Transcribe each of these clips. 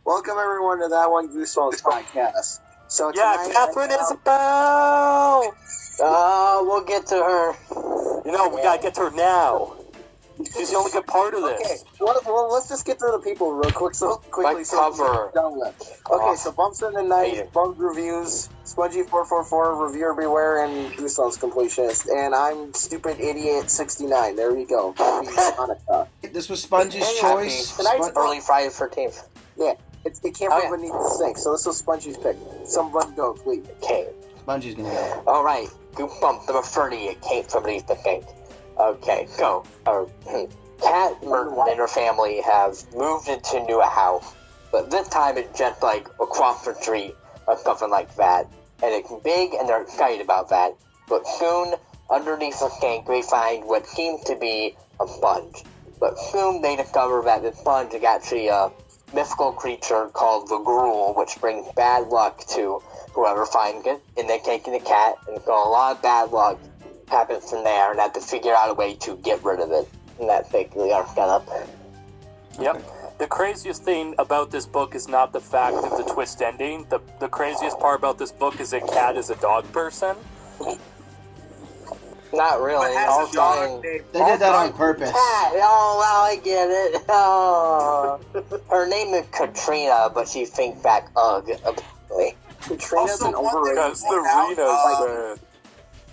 Welcome everyone to that one Goosebumps podcast. So tonight, Catherine Isabel! We'll get to her. We gotta get to her now. She's the only good part of this. Okay, well, let's just get through the people real quickly. So we can get done with. Okay, so Bumps in the Night, Bug Reviews, Spongy444, Reviewer Beware, and Goosebumps Completionist. And I'm Stupid Idiot 69. There we go. Happy Hanukkah. This was Spongy's choice. Tonight's early Friday the 13th. Yeah, it can't move beneath the sink, so this was Spongy's pick. Someone go, please. Okay. Spongy's gonna go. Alright, Goosebumps number 30, it came from beneath the sink. Okay, go. Kat Merton and her family have moved into a new house, but this time it's just like across the street or something like that. And it's big and they're excited about that. But soon, underneath the sink, they find what seems to be a sponge. But soon they discover that the sponge is actually a mythical creature called the Gruel, which brings bad luck to whoever finds it. And they take it to the cat, and so a lot of bad luck happens from there, and have to figure out a way to get rid of it. And that's basically our setup. Yep. The craziest thing about this book is not the fact of the twist ending. The craziest part about this book is that Kat is a dog person. Not really. They did that on purpose. Cat. Oh, wow, I get it. Oh. Her name is Katrina, but she thinks back ugh. Katrina's an overrated. Because the Reno's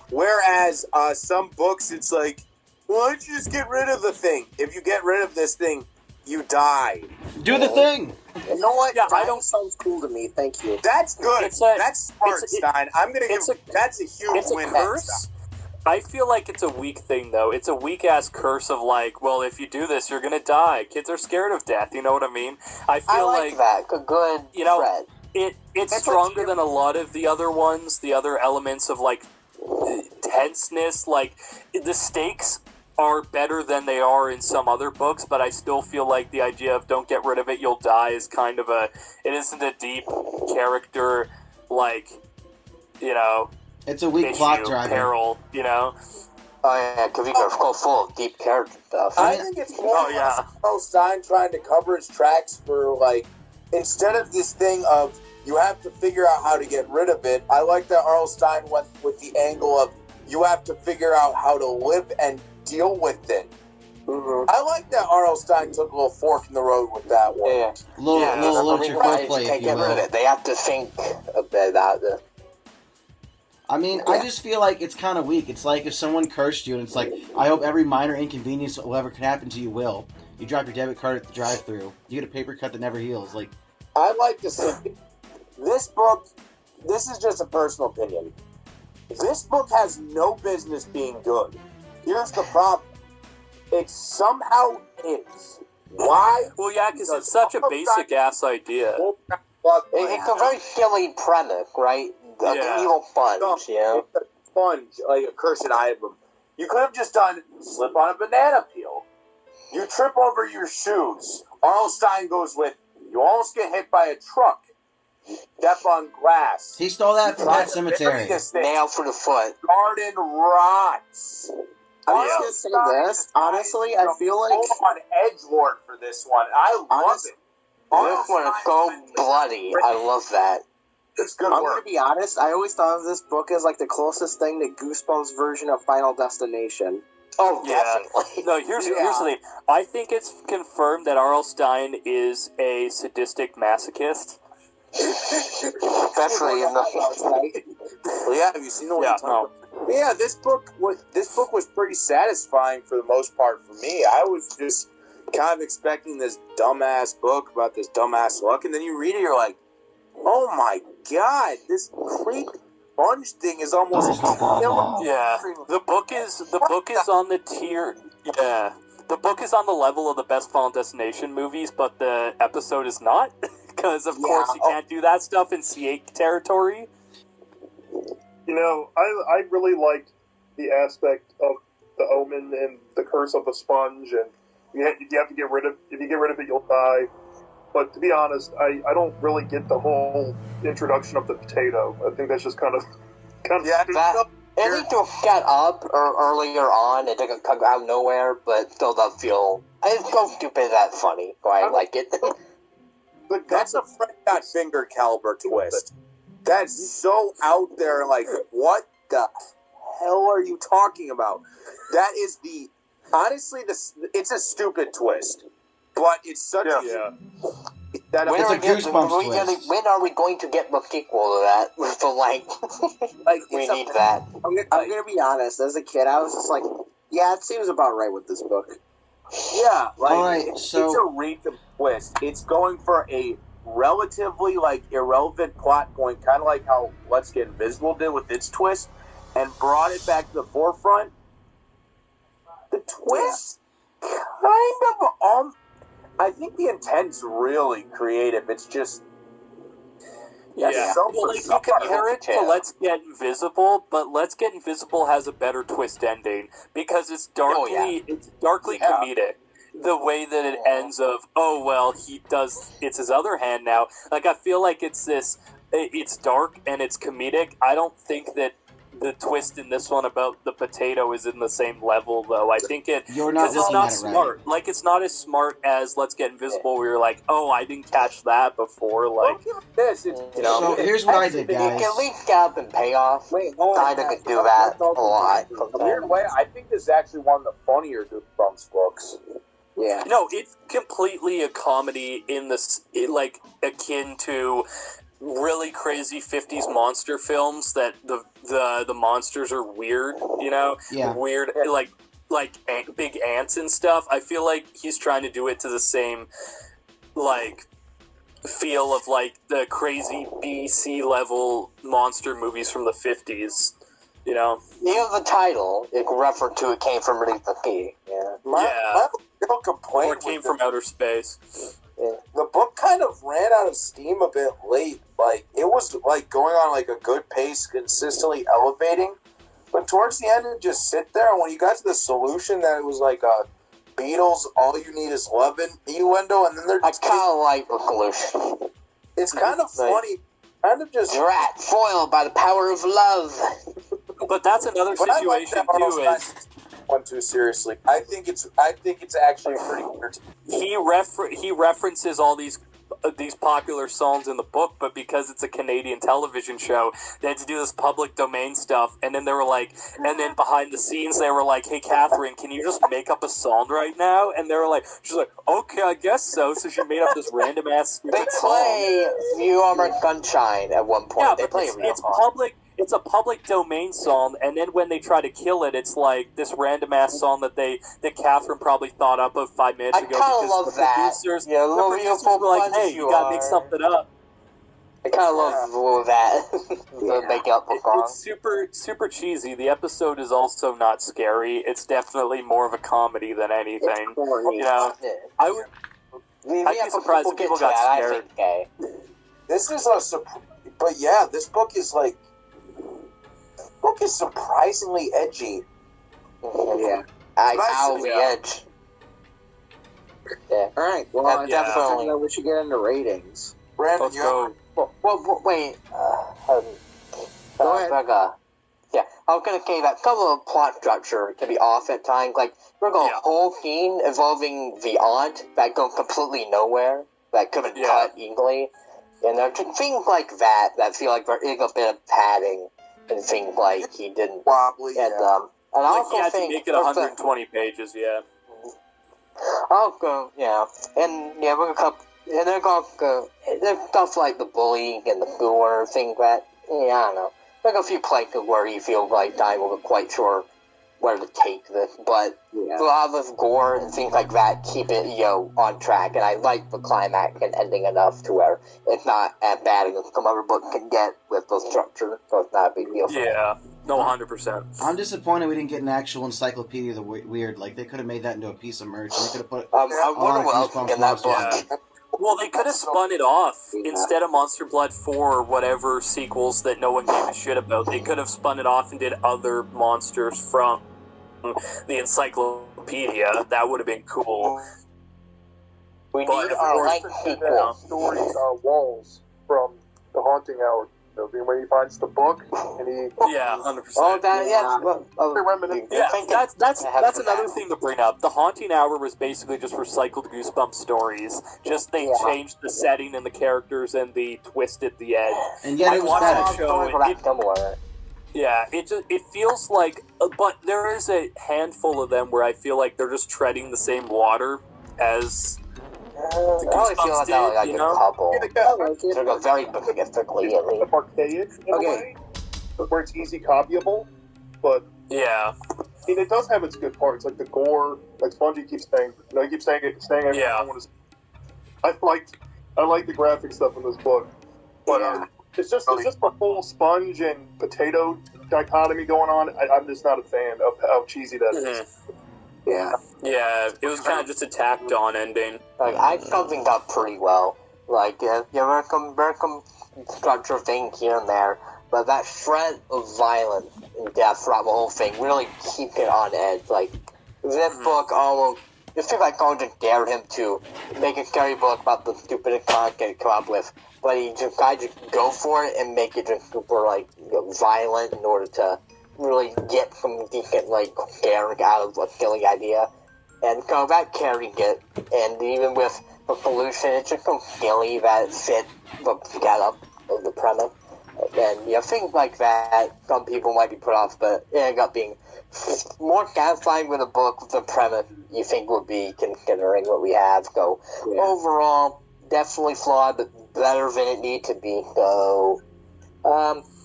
Whereas some books, it's like, why don't you just get rid of the thing? If you get rid of this thing, you die. Do the thing! You know what? Yeah, Dying sounds cool to me. Thank you. That's good. That's smart, Stein. I'm gonna give. That's a huge win. It's a curse. I feel like it's a weak thing, though. It's a weak-ass curse of, like, well, if you do this, you're gonna die. Kids are scared of death, you know what I mean? I feel like that. A good thread. It's stronger than a lot of the other ones, the other elements of, like, tenseness. Like, the stakes are better than they are in some other books, but I still feel like the idea of don't get rid of it, you'll die is kind of it isn't a deep character, like, it's a weak plot driver. Peril, Oh yeah, because you can go full of deep character stuff. I think it's more Carl Stein trying to cover his tracks for, like, instead of this thing of you have to figure out how to get rid of it, I like that R.L. Stein went with the angle of you have to figure out how to live and deal with it. Mm-hmm. I like that R.L. Stein took a little fork in the road with that one. Yeah. Little foreplay, if you will. They have to think a bit about it. I mean, I just feel like it's kind of weak. It's like if someone cursed you, and it's like, I hope every minor inconvenience will ever can happen to you will. You drop your debit card at the drive-thru. You get a paper cut that never heals. Like, I like to say, this book, this is just a personal opinion. This book has no business being good. Here's the problem. It somehow is. Why? Well, yeah, because it's such a basic-ass idea. It's a very silly premise, right? An evil sponge, A sponge, like a cursed item. You could have just done slip on a banana peel. You trip over your shoes. R.L. Stein goes with, you almost get hit by a truck. You step on glass. He stole that from that cemetery. Nail for the foot. Garden rots. I was going to say this. Honestly, I feel like on edgelord for this one. I love it. This one is so bloody. I love that. It's good I'm work. going to be honest. I always thought of this book as like the closest thing to Goosebumps' version of Final Destination. Oh, yeah. definitely. No, here's the thing. I think it's confirmed that R.L. Stein is a sadistic masochist. Especially in the... Well, yeah, have you seen the way he's talking? Yeah, this book was pretty satisfying for the most part for me. I was just kind of expecting this dumbass book about this dumbass luck, and then you read it, you're like, oh my god, this creepy sponge thing is almost yeah. The book is on the tier. Yeah, the book is on the level of the best Final Destination movies, but the episode is not, because of course you can't do that stuff in C8 territory. I really liked the aspect of the omen and the curse of the sponge, and you have to get rid of. If you get rid of it, you'll die. But to be honest, I don't really get the whole introduction of the potato. I think that's just kind of It needs to get up earlier on. It doesn't come out of nowhere, but still doesn't feel... It's so stupid that funny. So I like it. But that's a Fred got finger caliber twist. That's so out there. Like, what the hell are you talking about? That is honestly, it's a stupid twist, but it's such a. That when it's a Goosebumps twist. When are we going to get the sequel to that? With the we need that. I'm gonna be honest. As a kid, I was just like, yeah, it seems about right with this book. Yeah, like Alright, it's a random twist. It's going for a relatively irrelevant plot point, kind of like how Let's Get Invisible did with its twist, and brought it back to the forefront. The twist, kind of I think the intent's really creative. It's just. Yeah, well, you compare it to Let's Get Invisible, but Let's Get Invisible has a better twist ending because it's darkly comedic. The way that it ends of, oh well, it's his other hand now. Like, I feel like it's dark and it's comedic. I don't think that the twist in this one about the potato is in the same level, though. I think You're not because it's not smart. Right. Like, it's not as smart as Let's Get Invisible, where you're like, oh, I didn't catch that before. Like, this, So here's what I did, guys. You can link gap and payoff. Kind of could do that a lot. A weird way, I think this is actually one of the funnier Goosebumps books. Yeah. No, it's completely a comedy akin to really crazy 50s monster films that the monsters are weird, weird like big ants and stuff. I feel like he's trying to do it to the same feel of the crazy B-C level monster movies from the 50s, Even the title, it referred to it came from Beneath the Sea. My real complaint or it came from outer space. The book kind of ran out of steam a bit late. It was going on a good pace, consistently elevating. But towards the end, it just sit there. And when you got to the solution that it was a Beatles, all you need is love innuendo, and then they're just... I kind of like the solution. It's kind of funny. Kind of just... Drat, foiled by the power of love. But that's another situation, too, is... One too seriously. I think it's actually pretty weird. He references all these popular songs in the book, but because it's a Canadian television show, they had to do this public domain stuff, and then they were and then behind the scenes they were like, hey Catherine, can you just make up a song right now? And they were like, she's like, okay, I guess so. So she made up this random ass stupid song. They play View Armored Sunshine at one point. Yeah, they but play it's public. It's a public domain song, and then when they try to kill it, it's this random ass song that Catherine probably thought up of 5 minutes ago. I kind of love that. The producers were like, "Hey, you gotta make something up." I kind of love that. Making up the song. It's super, super cheesy. The episode is also not scary. It's definitely more of a comedy than anything. I'd be surprised if people got scared. This is but yeah, this book is surprisingly edgy. Yeah. I'll the edge. Yeah. Alright, well, definitely. We should get into ratings. Brandon, Let's go. Well, wait. Go ahead. Yeah, I was gonna say that some of the plot structure can be off at times. We're going a whole scene involving the aunt that goes completely nowhere, that could have been cut easily. And there are things like that feel like there is a bit of padding, and things he didn't. Probably, and I also he had think to make it 120 pages. Yeah. Also, and we're gonna and there's stuff like the bullying and the gore, things that I don't know. There's a few places where you feel like I wasn't quite sure where to take this, but a lot of this gore and things like that keep it on track, and I like the climax and ending enough to where it's not as bad as some other book can get with the structure, so it's not a big deal. Yeah, no, 100%. I'm disappointed we didn't get an actual encyclopedia of the weird. They could have made that into a piece of merch. They could have put. I wonder what else in that book. Yeah. Well, they could have spun it off instead of Monster Blood 4 or whatever sequels that no one gave a shit about. They could have spun it off and did other monsters from the encyclopedia. That would have been cool. We need our stories Walls from The Haunting Hour When he finds the book and he 100%. Oh, that That's another thing to bring up. The Haunting Hour was basically just recycled Goosebumps stories. Just they changed the setting and the characters and the twist at the end. And yet it was better. It feels like, but there is a handful of them where I feel like they're just treading the same water as the Goosebumps did, you know? They go very specifically, at least. Archaic in a way, where it's easy copyable, but yeah, I mean, it does have its good parts, like the gore, like Spongy keeps saying. He keeps saying it. I like the graphic stuff in this book, but it's just the whole sponge and potato dichotomy going on. I'm just not a fan of how cheesy that is. Yeah, it was kind of just a tacked on ending. Like, I something up pretty well. Like, Malcolm got your thing here and there, but that shred of violence and death throughout the whole thing really keep it on edge. Like, this book almost, it feels like God just dared him to make a scary book about the stupidest content he come up with, but he just tried to go for it and make it just super, like, violent in order to really get some decent, like, scaring out of a silly idea. And so that carried it, and even with the pollution, it's just so silly that it fit the setup of the premise. And, things like that, some people might be put off, but it ended up being more satisfying with a book with the premise you think would be, considering what we have. So, overall, definitely flawed, but better than it needs to be. So,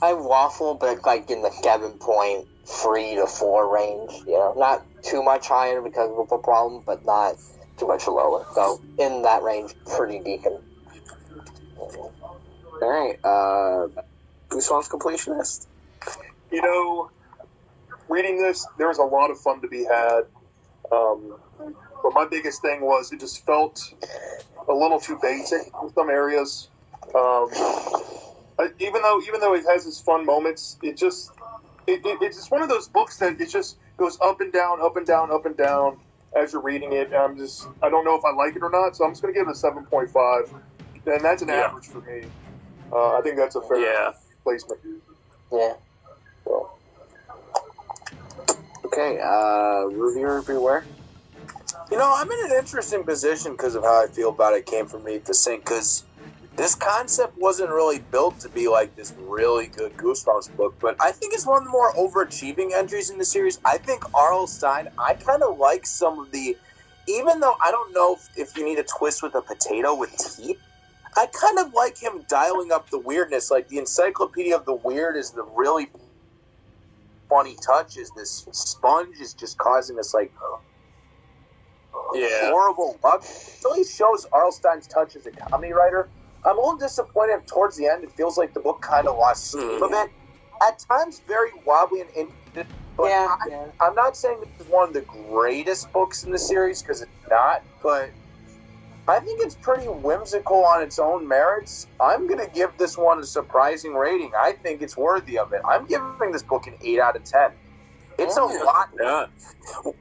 I waffle, but it's like in the 7.3 to 4 range. Not too much higher because of the problem, but not too much lower. So in that range, pretty decent. All right, Goosebumps completionist. Reading this, there was a lot of fun to be had. But my biggest thing was it just felt a little too basic in some areas. Even though it has its fun moments, it's just one of those books that it just goes up and down, up and down, up and down as you're reading it. And I don't know if I like it or not, so I'm just going to give it a 7.5, and that's an average for me. I think that's a fair placement. Yeah. So. Okay, reviewer beware. I'm in an interesting position because of how I feel about it came from me to sink, because this concept wasn't really built to be like this really good Goosebumps book, but I think it's one of the more overachieving entries in the series. I think R.L. Stine, I kind of like some of the, even though I don't know if you need a twist with a potato with teeth, I kind of like him dialing up the weirdness. Like, the Encyclopedia of the Weird is the really funny touch, is this sponge is just causing this, like, horrible luck. It really shows R.L. Stine's touch as a comedy writer. I'm a little disappointed towards the end. It feels like the book kind of lost steam a bit. At times, very wobbly and interesting. But I'm not saying this is one of the greatest books in the series, because it's not. But I think it's pretty whimsical on its own merits. I'm going to give this one a surprising rating. I think it's worthy of it. I'm giving this book an 8 out of 10. It's a lot. Yeah.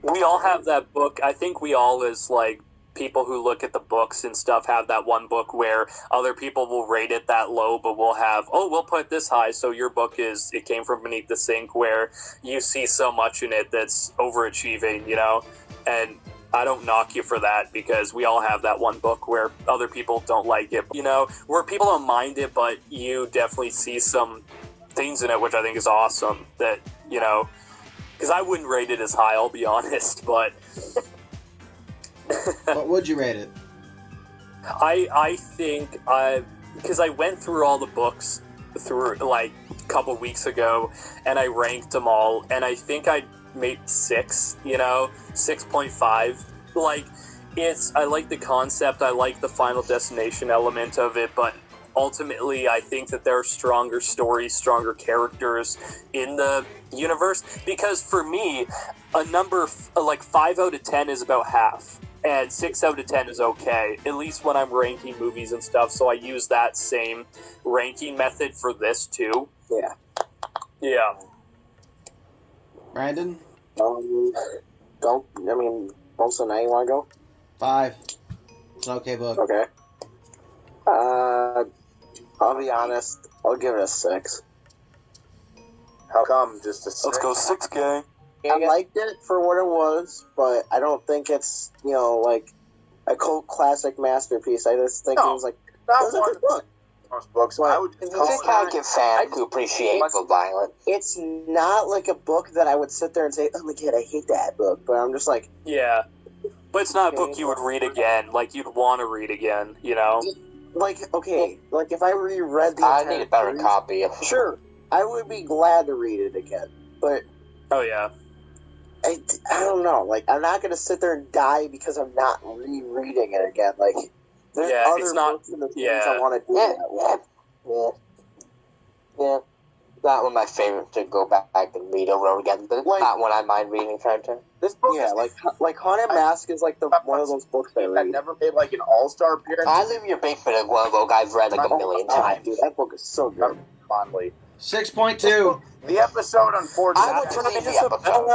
We all have that book. I think we all, as, like, people who look at the books and stuff, have that one book where other people will rate it that low, but we'll have, we'll put it this high, so your book it came from beneath the sink, where you see so much in it that's overachieving, and I don't knock you for that, because we all have that one book where other people don't like it, where people don't mind it, but you definitely see some things in it which I think is awesome, that, because I wouldn't rate it as high, I'll be honest, but What would you rate it? I think because I went through all the books through like a couple weeks ago, and I ranked them all, and I think I made 6.5. Like, I like the concept, I like the Final Destination element of it, but ultimately I think that there are stronger stories, stronger characters in the universe, because for me, a number like 5 out of 10 is about half. And 6 out of 10 is okay, at least when I'm ranking movies and stuff, so I use that same ranking method for this too. Yeah. Brandon? Also, now you want to go? 5. It's an okay book. Okay. I'll be honest. I'll give it a 6. How come? Just a 6? Let's go 6, gang. I liked it for what it was, but I don't think it's, like a cult classic masterpiece. I just think it was like, it was a good book. Books. I would It's just kind of get fans who appreciate the violence. It's not like a book that I would sit there and say, oh my god, I hate that book. But I'm just like... Yeah. But it's not a book you would read again. Like, you'd want to read again, Like, okay, like if I reread the I entire need a better series, copy. Sure, I would be glad to read it again. But... Oh, yeah. I don't know. Like, I'm not going to sit there and die because I'm not rereading it again. Like, there's other books in the series I want to do that with. Yeah. Not one of my favorites to go back and read over and over again, but not one I mind reading time to. This book is like Haunted Mask is like one of those books I read. never made like an all-star appearance. I Live in Your Basement is one of those I've read like a million times. Dude, that book is so good. Fondly. 6.2. The episode, unfortunately. I want to read the episode.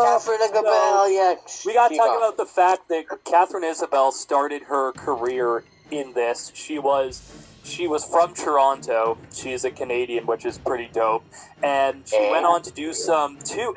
Catherine Isabel, yeah. We got to talk about the fact that Catherine Isabel started her career in this. She was from Toronto. She's a Canadian, which is pretty dope. And she went on to do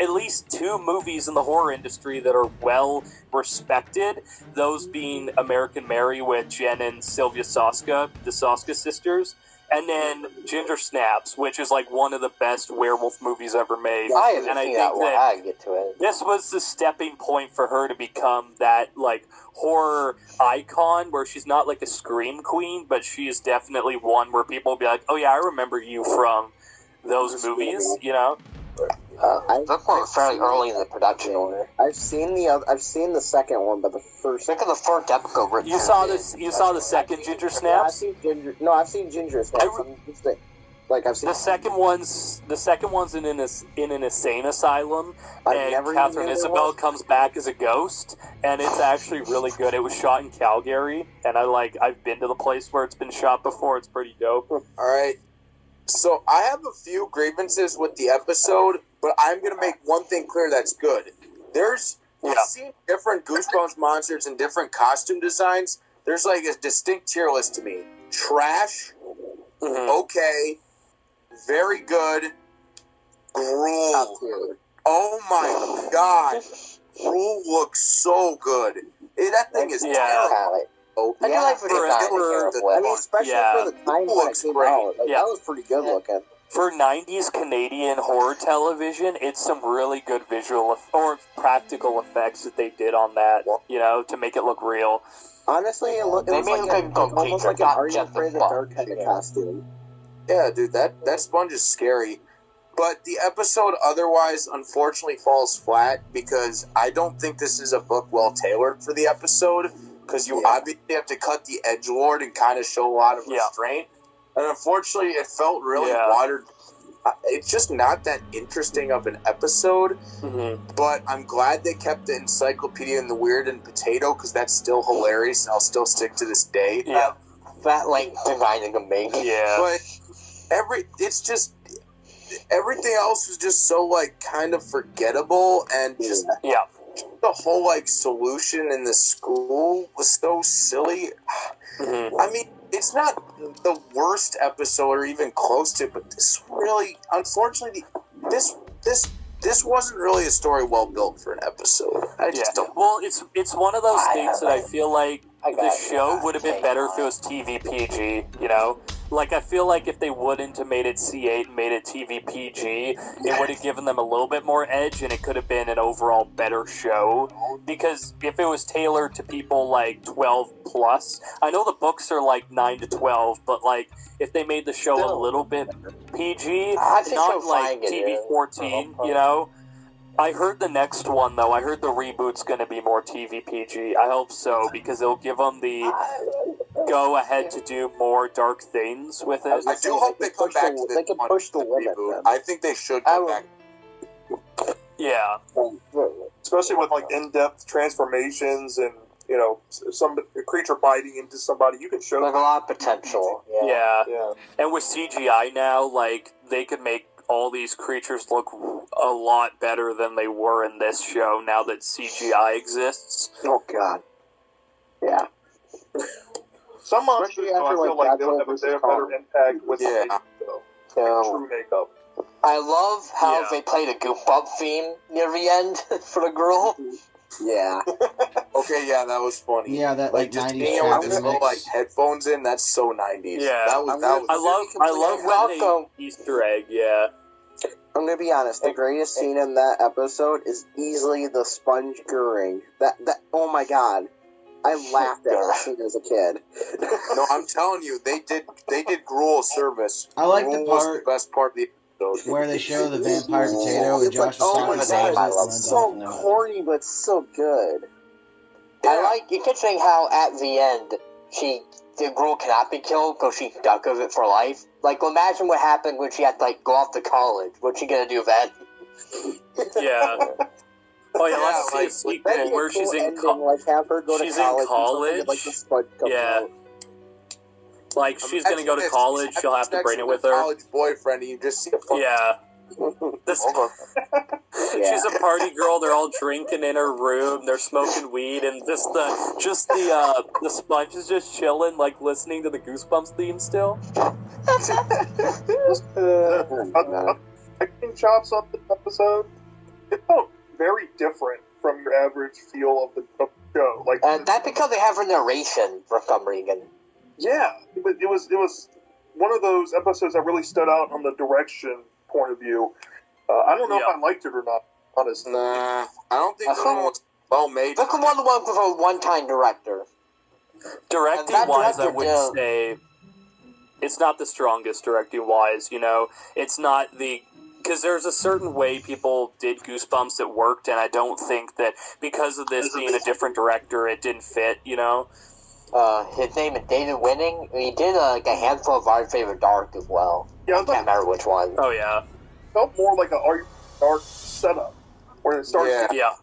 at least two movies in the horror industry that are well respected. Those being American Mary with Jen and Sylvia Soska, the Soska sisters. And then Ginger Snaps, which is like one of the best werewolf movies ever made. I haven't seen that one. I get to it. This was the stepping point for her to become that like horror icon, where she's not like a scream queen, but she is definitely one where people will be like, "Oh yeah, I remember you from those movies," That one was fairly early in the production order. I've seen the second one, but the first. Think of the first episode. You saw this. You saw the second Ginger Snaps. I've seen Ginger Snaps. I've seen the second one's in an insane asylum, and Catherine Isabel comes back as a ghost, and it's actually really good. It was shot in Calgary, and I've been to the place where it's been shot before. It's pretty dope. All right. So I have a few grievances with the episode, but I'm going to make one thing clear that's good. I've seen different Goosebumps monsters and different costume designs. There's like a distinct tier list to me. Trash, okay, very good, Gruel. Oh my god, Gruel looks so good. That thing is terrible. I do like especially for the time when it came out. That was pretty good looking. For 90s Canadian horror television, it's some really good visual or practical effects that they did on that, to make it look real. Honestly, it was almost like an Are You Afraid of the Dark kind of costume. Yeah, dude, that sponge is scary. But the episode otherwise, unfortunately, falls flat because I don't think this is a book well tailored for the episode. Because you obviously have to cut the edgelord and kind of show a lot of restraint. And unfortunately, it felt really watered. It's just not that interesting of an episode. But I'm glad they kept the Encyclopedia and the Weird and Potato because that's still hilarious and I'll still stick to this day. Yeah. That length designing amazing. Yeah. But everything else was just so kind of forgettable and just the whole solution in the school was so silly. I mean, it's not the worst episode or even close to it, but this really, unfortunately, this wasn't really a story well built for an episode. I just don't. Well, it's one of those things that I feel like the show would have been better if it was TV PG, I feel like if they wouldn't have made it C8 and made it TV PG, it would have given them a little bit more edge and it could have been an overall better show. Because if it was tailored to people 12 plus, I know the books are 9 to 12, but if they made the show a little bit PG, not TV 14, I heard the next one, though. I heard the reboot's going to be more TV PG. I hope so, because it'll give them the go-ahead to do more dark things with it. I do hope they come back to this. They can push the limit. I think they should come back. Yeah. Especially with in-depth transformations and some creature biting into somebody. You can show a lot of potential. Yeah. And with CGI now, they could make all these creatures look a lot better than they were in this show now that CGI exists. Oh god. Yeah. Some monsters, though, I feel like they'll have a better impact with the makeup, though. True makeup. I love how they played a Goosebumps theme near the end for the girl. Yeah. Okay, yeah, that was funny. Yeah, that like just 90s being able trap to just go like remix. headphones in. That's so 90s. Yeah. that was. I love when they Easter egg. Yeah. I'm gonna be honest. The greatest scene in that episode is easily the sponge gurring. That oh my god, I laughed at that scene as a kid. No, I'm telling you, they did gruel service. I like the Gruel was part the best part of the episode where they show the vampire potato and It's like, Josh oh my Saki god, grabs it and it's runs so off. And corny but so good. I like, you keep saying how at the end, the girl cannot be killed because she's stuck with it for life. Like, imagine what happened when she had to, like, go off to college. What's she gonna do then? Yeah. Oh yeah, let's see a That'd sequel be a where she's cool in ending, like have her go she's to college. in college. And like the sponge comes out. Like she's gonna go to college, she'll have to bring it with her. College boyfriend, and you just see a fucking She's a party girl. They're all drinking in her room. They're smoking weed, and the sponge is just chilling, like listening to the Goosebumps theme still. Acting chops on this episode, it felt very different from your average feel of the show. Like, And that's because they have her narration for some reason. yeah, it was one of those episodes that really stood out on the direction point of view. I don't know if I liked it or not, honestly. Nah, I don't think the one was well made. Look at one of the ones with a one-time director. Directing-wise, I would say it's not the strongest directing-wise, you know? It's not the... Because there's a certain way people did Goosebumps that worked, and I don't think that because of this being a different director, it didn't fit, you know? His name is David Winning. He did like a handful of Our Favorite Dark as well. Yeah, I can't remember which one. Oh, yeah. It felt more like a dark setup, where it started. Yeah.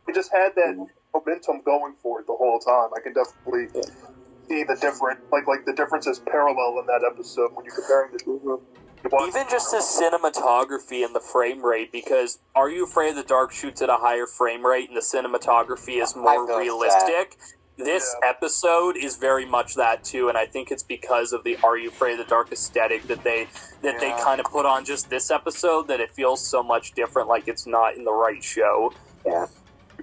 It just had that momentum going for it the whole time. I can definitely see the the differences parallel in that episode when you're comparing the two. Even just the cinematography and the frame rate, because Are You Afraid of the Dark shoots at a higher frame rate and the cinematography is more realistic. This episode is very much that too, and I think it's because of the Are You Afraid of the Dark aesthetic that they kind of put on just this episode that it feels so much different, like it's not in the right show. Yeah.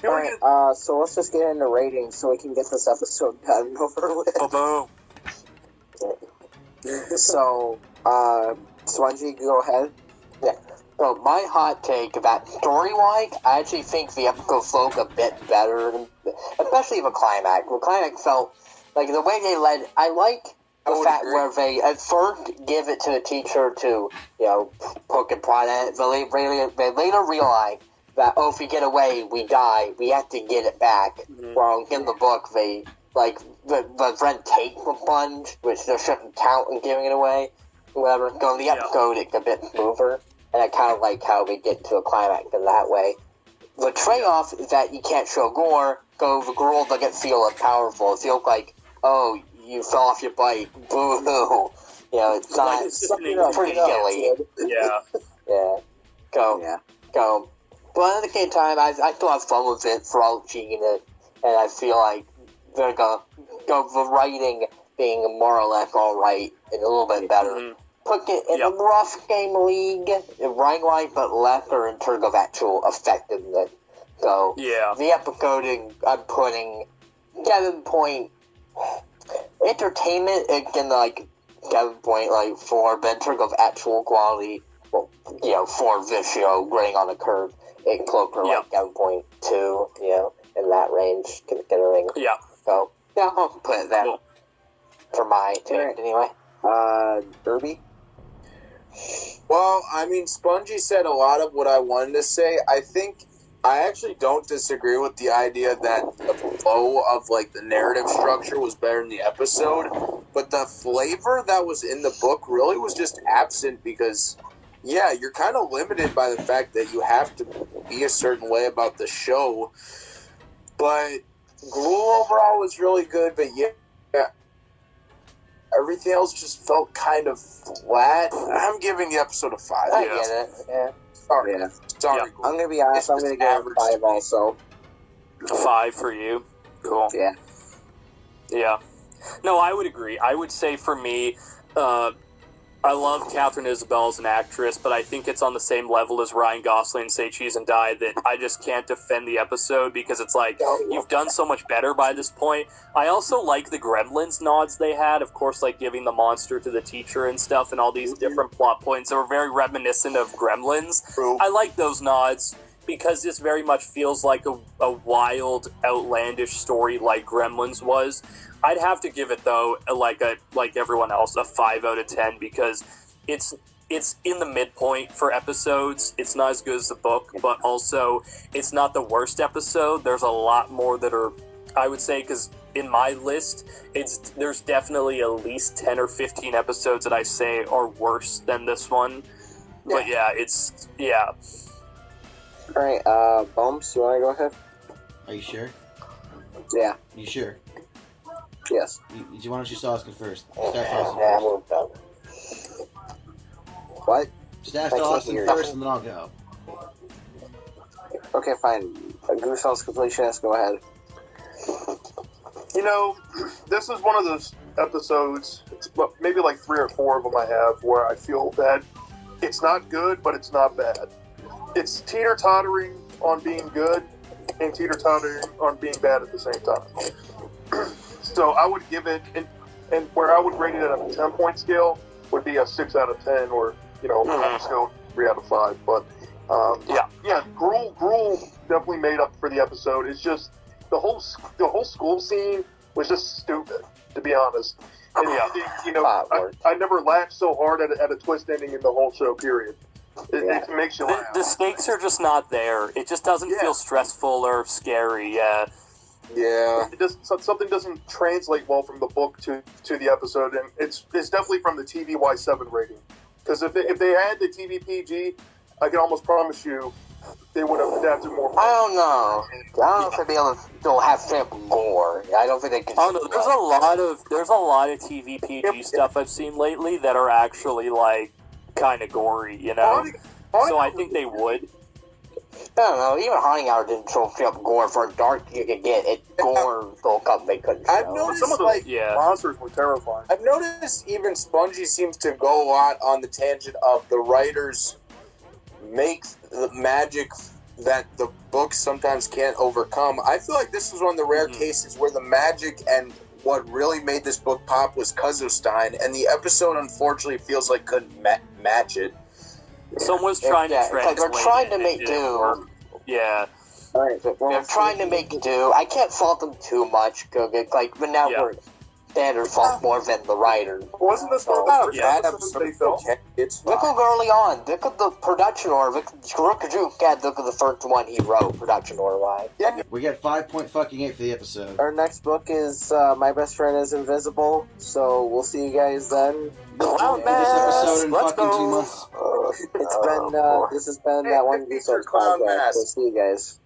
Alright, so let's just get into ratings so we can get this episode done over with. Boom. So, Spongy, go ahead. Yeah. So my hot take about story-wise, I actually think the episode flowed a bit better, especially the climax. The climax felt like the way they led. I like the fact where they at first give it to the teacher to poke and prod at it. They later realize that if we get away, we die. We have to get it back. Mm-hmm. Well, in the book, they the friend take the sponge, which they shouldn't count in giving it away. Whatever. So the episode it's a bit smoother. And I kind of like how we get to a climax in that way. The trade-off is that you can't show gore, so the girl doesn't feel as powerful. It feels like, oh, you fell off your bike, boo-hoo. It's not, it's pretty silly. Yeah. Yeah. Go. But at the same time, I still have fun with it for all cheating it, and I feel like they're gonna go the writing being more or less alright and a little bit better. Mm-hmm. Put it in a rough game league, right, but lesser in terms of actual effectiveness. So, the episode, I'm putting 7 point entertainment, again, 7 point, 4, but in terms of actual quality, well, for this show, grading on the curve, it closer 7.2, in that range, considering. Yeah. So, I'll put it there for my take, anyway. Derby? Well, I mean, Spongy said a lot of what I wanted to say. I actually don't disagree with the idea that the flow of, the narrative structure was better in the episode, but the flavor that was in the book really was just absent because, you're kind of limited by the fact that you have to be a certain way about the show, but Gruel overall was really good, but everything else just felt kind of flat. I'm giving the episode a 5. I get it, yeah. Sorry. I'm gonna be honest, I'm gonna give it a 5 also. A 5 for you? Cool. Yeah. Yeah. No, I would agree. I would say for me, I love Catherine Isabelle as an actress, but I think it's on the same level as Ryan Gosling and Say Cheese and Die that I just can't defend the episode because it's like, you've done so much better by this point. I also like the Gremlins nods they had, of course, like giving the monster to the teacher and stuff and all these different plot points that were very reminiscent of Gremlins. True. I like those nods because this very much feels like a wild, outlandish story like Gremlins was. I'd have to give it though, like everyone else, a 5 out of 10 because it's in the midpoint for episodes. It's not as good as the book, but also it's not the worst episode. There's a lot more that are, I would say, because in my list, there's definitely at least 10 or 15 episodes that I say are worse than this one. Yeah. But yeah. All right, Bumps, you want to go ahead? Are you sure? Yeah. You sure? Yes. Why don't you Sauce go first? Staff Yeah, Austin moved up. What? first. Staff I can't Austin hear you. first, and then I'll go. Okay, fine. Goosebumps completionist, go ahead. You know, this is one of those episodes, maybe like 3 or 4 of them I have, where I feel that it's not good, but it's not bad. It's teeter-tottering on being good and teeter-tottering on being bad at the same time. So I would give it, and where I would rate it on a 10-point scale would be a 6 out of 10, or, still 3 out of 5. But, Gruel definitely made up for the episode. It's just, the whole school scene was just stupid, to be honest. And, I never laughed so hard at a twist ending in the whole show, period. It makes you laugh. The stakes are just not there. It just doesn't feel stressful or scary. Yeah. Something doesn't translate well from the book to the episode, and it's definitely from the TVY7 rating. Because if they had the TV PG, I can almost promise you they would have adapted more. I don't know. I don't think they'll have sample gore. I don't think they can. Oh no, there's a lot of TV PG stuff I've seen lately that are actually like kind of gory, So I think they would. I don't know. Even Haunting Hour didn't show up gore for a dark you could get. Gore bulk up they couldn't show. I've noticed Some of the monsters were terrifying. I've noticed even Spongy seems to go a lot on the tangent of the writers make the magic that the books sometimes can't overcome. I feel like this is one of the rare cases where the magic and what really made this book pop was Stein, and the episode unfortunately feels like couldn't match it. Someone's trying to translate. They're trying to make do. Yeah. All right, They're trying to make do. I can't fault them too much. But now we're standard fault more than the writer. Wasn't this one of the first episodes they filmed? Look early on. Look at the production order. Look at the first one he wrote, production order wise. Yeah. We got 5.8 for the episode. Our next book is My Best Friend is Invisible, so we'll see you guys then. Clown This episode in Let's fucking go. 2 months. This has been that one Goosebumps podcast. We'll see you guys.